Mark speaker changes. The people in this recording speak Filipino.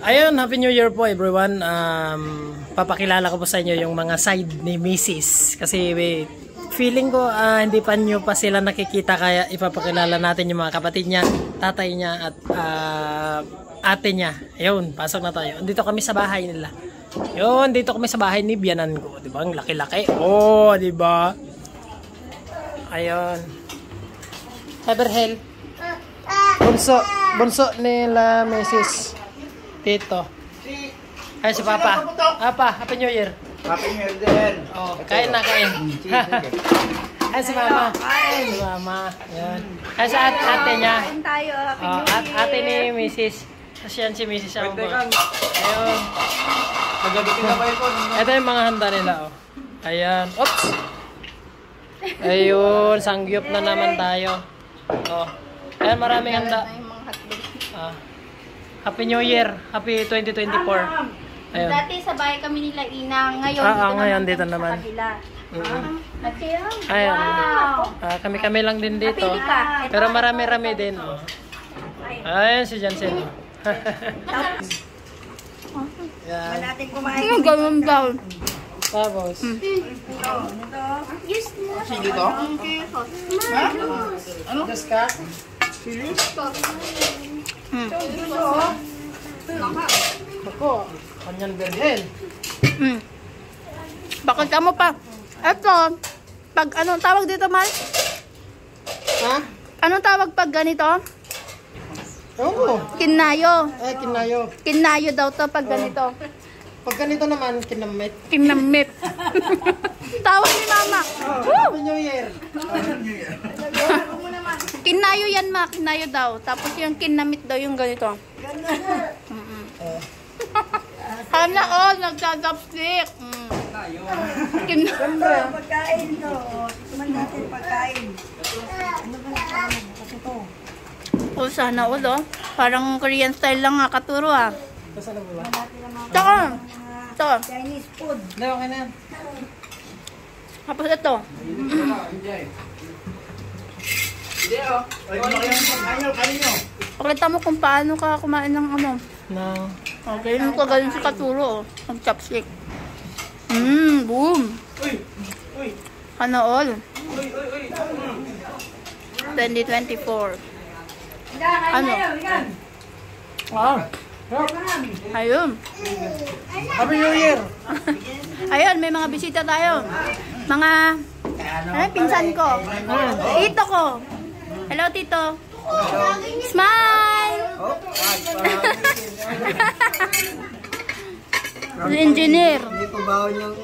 Speaker 1: Ayun, Happy New Year po everyone. Papakilala ko po sa inyo yung mga side ni Mrs. Kasi feeling ko hindi pa nyo pa sila nakikita, kaya ipapakilala natin yung mga kapatid niya, tatay niya at ate niya. Ayun, pasok na tayo. Dito kami sa bahay nila. Ayun, dito kami sa bahay ni biyanan ko. Diba? Ang laki-laki. Oh, diba? Ayun. Cyberhell. Bunso nila Mrs. Tito. Ay, si Papa. Papa, Happy New Year.
Speaker 2: Happy New Year din.
Speaker 1: Oh, kain na, kain. Ay, si Mama. Si Mama. Yan. Ay, sa ate niya.
Speaker 3: Kain tayo. Happy New Year.
Speaker 1: Ate ni Mrs. Kasi yan si Mrs. ang
Speaker 2: Pwede kang.
Speaker 1: Ayun.
Speaker 2: Nagabitin na ba ito?
Speaker 1: Ito yung mga handa nila, oh. Ayan. Oops! Ayun, sangyup na naman tayo. Oh. Ayan, maraming handa. Happy New Year. Happy 2024. Ayun.
Speaker 3: Dati sa bahay kami nila Ina. Ngayon,
Speaker 1: ngayon dito
Speaker 3: kami
Speaker 1: naman.
Speaker 3: sa kabila.
Speaker 1: Ayan.
Speaker 3: Wow!
Speaker 1: Kami lang din dito.
Speaker 3: Napili ka.
Speaker 1: Pero marami-rami din. Oh. Ayan si Jansen. Yan.
Speaker 3: Natin kumain.
Speaker 4: Ano ganun daw?
Speaker 1: Tapos.
Speaker 3: Yes,
Speaker 2: Sili to?
Speaker 3: ha?
Speaker 1: Ano? Just ka? Ako. Kanyan berhen.
Speaker 4: Bakit ka mo pa? Eto, pag anong tawag dito, Mal?
Speaker 1: Ha?
Speaker 4: Anong tawag pag ganito?
Speaker 1: Oo.
Speaker 4: Kinayo.
Speaker 1: Ay, kinayo.
Speaker 4: Kinayo daw to pag ganito.
Speaker 1: Pag ganito naman, kinamit.
Speaker 4: Kinamit. Tawag ni Mama.
Speaker 1: Happy New Year.
Speaker 4: Kinayo yan, Ma. Kinayo daw. Tapos yung kinamit daw yung ganito. Sana all nagsa-chopstick.
Speaker 3: Pagkain to. Tuman natin pagkain. Ano ba ito?
Speaker 4: Oh, sana all, oh. Parang Korean style lang nga, katuro, ah.
Speaker 1: Basta na ba?
Speaker 4: Tsaka, ito.
Speaker 3: Chinese food.
Speaker 1: Hindi, okay na yan.
Speaker 4: Tapos ito.
Speaker 2: Hindi oh. Ay, kain nyo.
Speaker 4: Pakita mo kung paano ka kumain ng ano.
Speaker 1: No.
Speaker 4: Okay, ganun ko galing si Katuro, oh. Ang chopstick. Boom. Ano all? 2024. Ano?
Speaker 1: Wow.
Speaker 4: Ayun.
Speaker 1: Happy New Year.
Speaker 4: Ayun, may mga bisita tayo. Mga, pinsan ko. Tito ko. Hello, Tito. Smile! Engineer.
Speaker 2: Hindi ko bawal yung